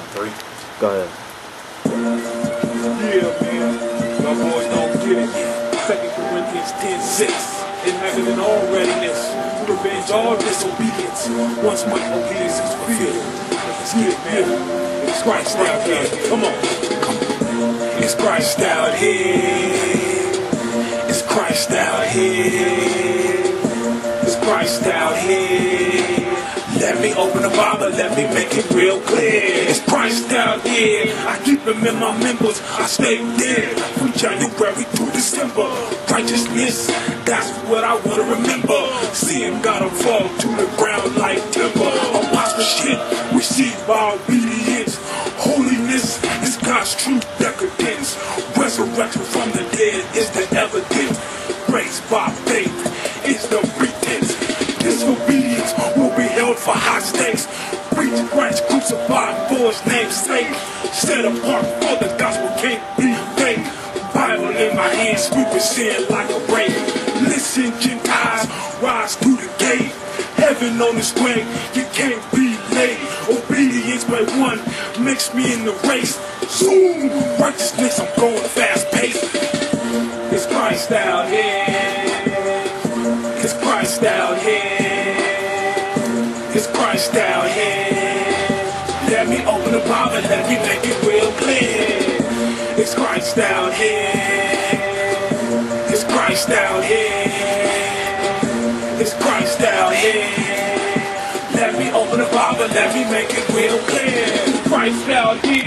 3. Go ahead. Yeah, man. My boys don't get it. 2 Corinthians 10:6. In having an all readiness to revenge all disobedience once my obedience is fulfilled. Let's get it, man. It's Christ out here. Come on. It's Christ out here. It's Christ out here. It's Christ out here. Let me open the Bible, let me make it real clear. It's Christ out here. I keep him in my members. I stay there from January to December. Righteousness, that's what I want to remember. Seeing God fall to the ground like timber. Apostleship, receive our obedience. Holiness is God's true decadence. Resurrection from the dead is the evidence. Grace by faith is the pretense. Disobedience will be held for high stakes. Preach Christ crucified for his name's sake. Set apart for the gospel can't be fake. Bible in my hand, sweeping sin like a rake. Listen, Gentiles, rise to the gate. Heaven on its way, you can't be late. Obedience by one makes me in the race. Zoom, righteousness, I'm going fast paced. It's Christ out here. It's Christ out here. It's Christ out here. Let me open the Bible, let me make it real clear. It's Christ out here. It's Christ out here. It's Christ out here. Let me open the Bible, let me make it real clear. Christ out here.